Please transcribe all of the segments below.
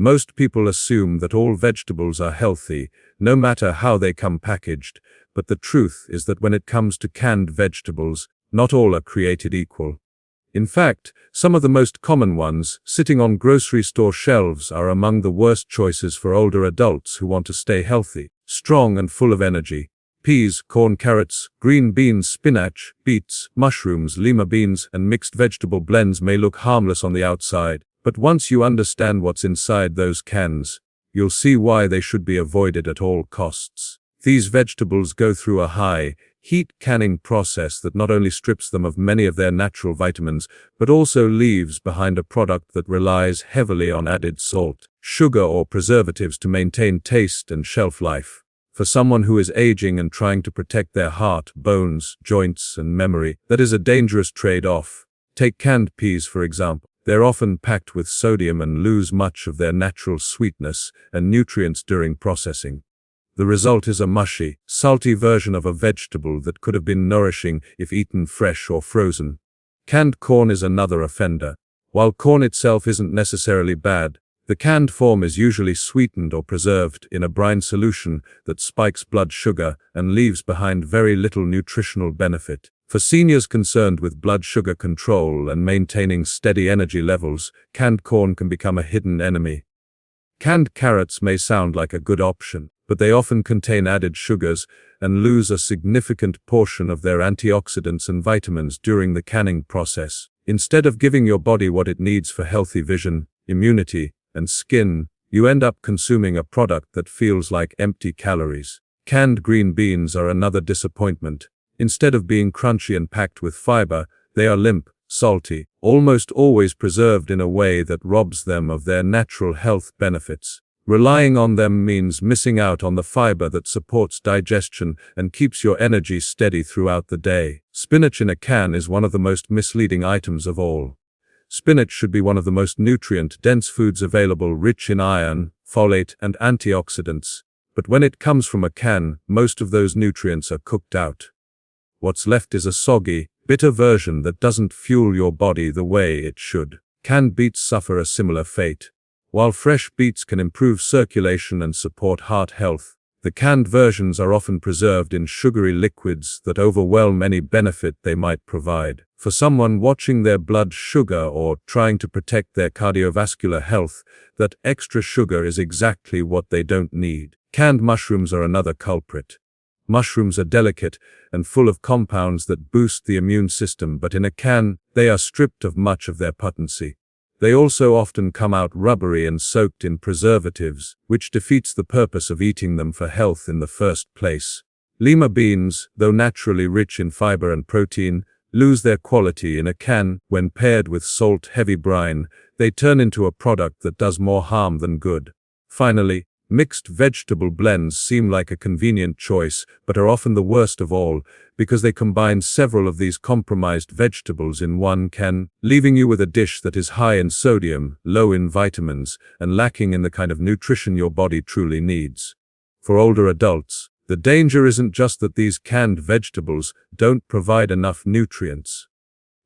Most people assume that all vegetables are healthy, no matter how they come packaged, but the truth is that when it comes to canned vegetables, not all are created equal. In fact, some of the most common ones, sitting on grocery store shelves, are among the worst choices for older adults who want to stay healthy, strong and full of energy. Peas, corn, carrots, green beans, spinach, beets, mushrooms, lima beans, and mixed vegetable blends may look harmless on the outside, but once you understand what's inside those cans, you'll see why they should be avoided at all costs. These vegetables go through a high-heat canning process that not only strips them of many of their natural vitamins, but also leaves behind a product that relies heavily on added salt, sugar, or preservatives to maintain taste and shelf life. For someone who is aging and trying to protect their heart, bones, joints, and memory, that is a dangerous trade-off. Take canned peas, for example. They're often packed with sodium and lose much of their natural sweetness and nutrients during processing. The result is a mushy, salty version of a vegetable that could have been nourishing if eaten fresh or frozen. Canned corn is another offender. While corn itself isn't necessarily bad, the canned form is usually sweetened or preserved in a brine solution that spikes blood sugar and leaves behind very little nutritional benefit. For seniors concerned with blood sugar control and maintaining steady energy levels, canned corn can become a hidden enemy. Canned carrots may sound like a good option, but they often contain added sugars and lose a significant portion of their antioxidants and vitamins during the canning process. Instead of giving your body what it needs for healthy vision, immunity, and skin, you end up consuming a product that feels like empty calories. Canned green beans are another disappointment. Instead of being crunchy and packed with fiber, they are limp, salty, almost always preserved in a way that robs them of their natural health benefits. Relying on them means missing out on the fiber that supports digestion and keeps your energy steady throughout the day. Spinach in a can is one of the most misleading items of all. Spinach should be one of the most nutrient-dense foods available, rich in iron, folate, and antioxidants. But when it comes from a can, most of those nutrients are cooked out. What's left is a soggy, bitter version that doesn't fuel your body the way it should. Canned beets suffer a similar fate. While fresh beets can improve circulation and support heart health, the canned versions are often preserved in sugary liquids that overwhelm any benefit they might provide. For someone watching their blood sugar or trying to protect their cardiovascular health, that extra sugar is exactly what they don't need. Canned mushrooms are another culprit. Mushrooms are delicate and full of compounds that boost the immune system, but in a can, they are stripped of much of their potency. They also often come out rubbery and soaked in preservatives, which defeats the purpose of eating them for health in the first place. Lima beans, though naturally rich in fiber and protein, lose their quality in a can. When paired with salt-heavy brine, they turn into a product that does more harm than good. Finally, mixed vegetable blends seem like a convenient choice, but are often the worst of all, because they combine several of these compromised vegetables in one can, leaving you with a dish that is high in sodium, low in vitamins, and lacking in the kind of nutrition your body truly needs. For older adults, the danger isn't just that these canned vegetables don't provide enough nutrients.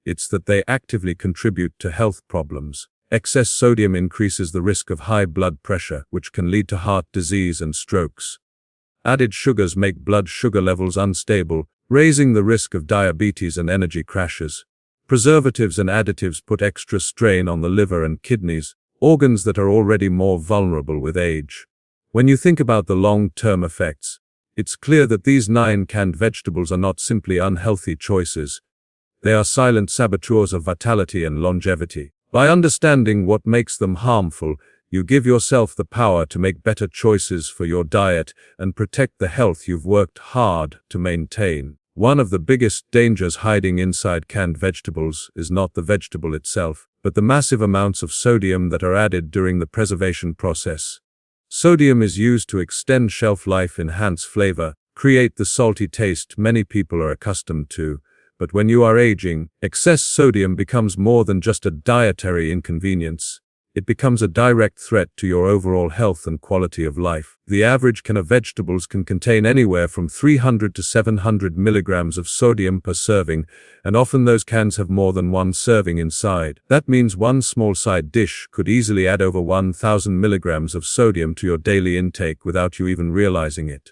It's that they actively contribute to health problems. Excess sodium increases the risk of high blood pressure, which can lead to heart disease and strokes. Added sugars make blood sugar levels unstable, raising the risk of diabetes and energy crashes. Preservatives and additives put extra strain on the liver and kidneys, organs that are already more vulnerable with age. When you think about the long-term effects, it's clear that these 9 canned vegetables are not simply unhealthy choices. They are silent saboteurs of vitality and longevity. By understanding what makes them harmful, you give yourself the power to make better choices for your diet and protect the health you've worked hard to maintain. One of the biggest dangers hiding inside canned vegetables is not the vegetable itself, but the massive amounts of sodium that are added during the preservation process. Sodium is used to extend shelf life, enhance flavor, create the salty taste many people are accustomed to. But when you are aging, excess sodium becomes more than just a dietary inconvenience. it becomes a direct threat to your overall health and quality of life. The average can of vegetables can contain anywhere from 300 to 700 milligrams of sodium per serving, and often those cans have more than one serving inside. That means one small side dish could easily add over 1,000 milligrams of sodium to your daily intake without you even realizing it.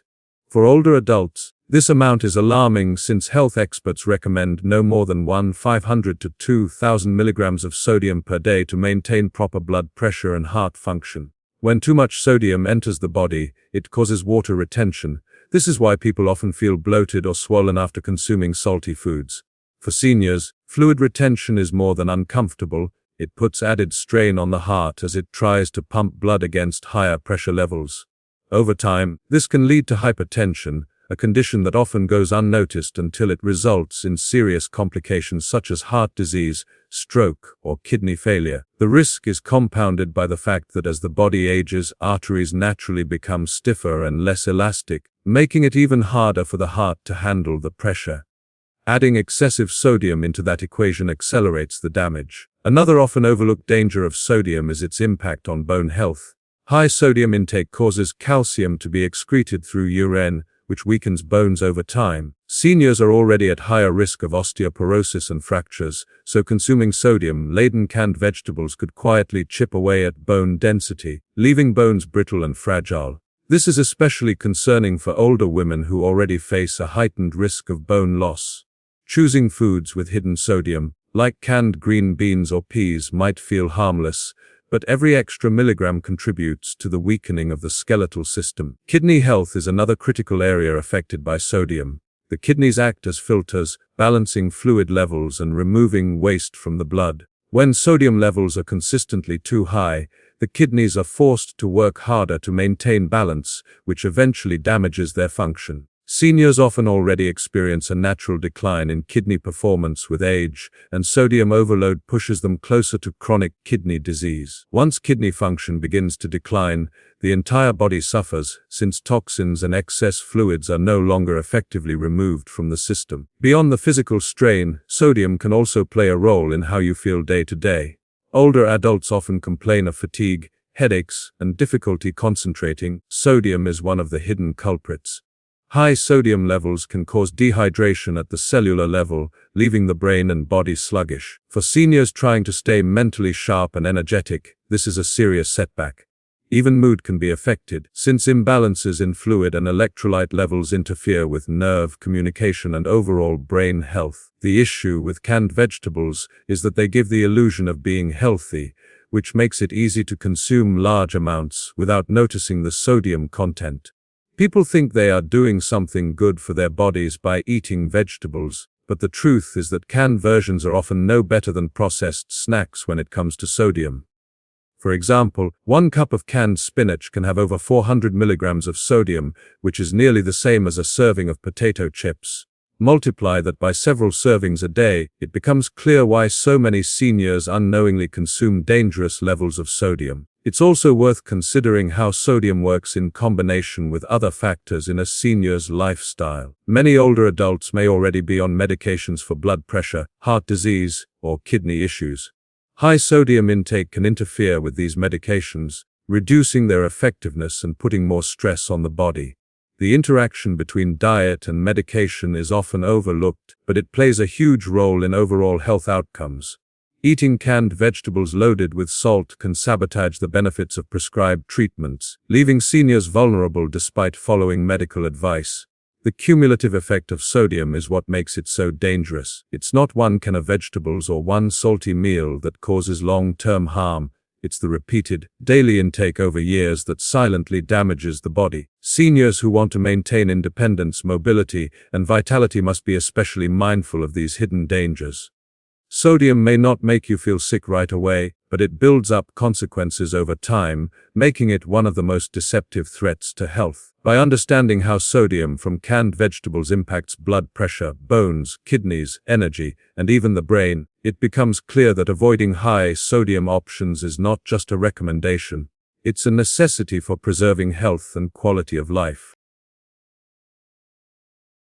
For older adults, this amount is alarming since health experts recommend no more than 500 to 2,000 milligrams of sodium per day to maintain proper blood pressure and heart function. When too much sodium enters the body, it causes water retention. This is why people often feel bloated or swollen after consuming salty foods. For seniors, fluid retention is more than uncomfortable. It puts added strain on the heart as it tries to pump blood against higher pressure levels. Over time, this can lead to hypertension, a condition that often goes unnoticed until it results in serious complications such as heart disease, stroke, or kidney failure. The risk is compounded by the fact that as the body ages, arteries naturally become stiffer and less elastic, making it even harder for the heart to handle the pressure. Adding excessive sodium into that equation accelerates the damage. Another often overlooked danger of sodium is its impact on bone health. High sodium intake causes calcium to be excreted through urine, which weakens bones over time. Seniors are already at higher risk of osteoporosis and fractures, so consuming sodium-laden canned vegetables could quietly chip away at bone density, leaving bones brittle and fragile. This is especially concerning for older women who already face a heightened risk of bone loss. Choosing foods with hidden sodium, like canned green beans or peas, might feel harmless, but every extra milligram contributes to the weakening of the skeletal system. Kidney health is another critical area affected by sodium. The kidneys act as filters, balancing fluid levels and removing waste from the blood. When sodium levels are consistently too high, the kidneys are forced to work harder to maintain balance, which eventually damages their function. Seniors often already experience a natural decline in kidney performance with age, and sodium overload pushes them closer to chronic kidney disease. Once kidney function begins to decline, the entire body suffers, since toxins and excess fluids are no longer effectively removed from the system. Beyond the physical strain, sodium can also play a role in how you feel day to day. Older adults often complain of fatigue, headaches, and difficulty concentrating. Sodium is one of the hidden culprits. High sodium levels can cause dehydration at the cellular level, leaving the brain and body sluggish. For seniors trying to stay mentally sharp and energetic, this is a serious setback. Even mood can be affected, since imbalances in fluid and electrolyte levels interfere with nerve communication and overall brain health. The issue with canned vegetables is that they give the illusion of being healthy, which makes it easy to consume large amounts without noticing the sodium content. People think they are doing something good for their bodies by eating vegetables, but the truth is that canned versions are often no better than processed snacks when it comes to sodium. For example, 1 cup of canned spinach can have over 400 milligrams of sodium, which is nearly the same as a serving of potato chips. Multiply that by several servings a day, it becomes clear why so many seniors unknowingly consume dangerous levels of sodium. It's also worth considering how sodium works in combination with other factors in a senior's lifestyle. Many older adults may already be on medications for blood pressure, heart disease, or kidney issues. High sodium intake can interfere with these medications, reducing their effectiveness and putting more stress on the body. The interaction between diet and medication is often overlooked, but it plays a huge role in overall health outcomes. Eating canned vegetables loaded with salt can sabotage the benefits of prescribed treatments, leaving seniors vulnerable despite following medical advice. The cumulative effect of sodium is what makes it so dangerous. It's not one can of vegetables or one salty meal that causes long-term harm. It's the repeated, daily intake over years that silently damages the body. Seniors who want to maintain independence, mobility, and vitality must be especially mindful of these hidden dangers. Sodium may not make you feel sick right away, but it builds up consequences over time, making it one of the most deceptive threats to health. By understanding how sodium from canned vegetables impacts blood pressure, bones, kidneys, energy, and even the brain, it becomes clear that avoiding high sodium options is not just a recommendation. It's a necessity for preserving health and quality of life.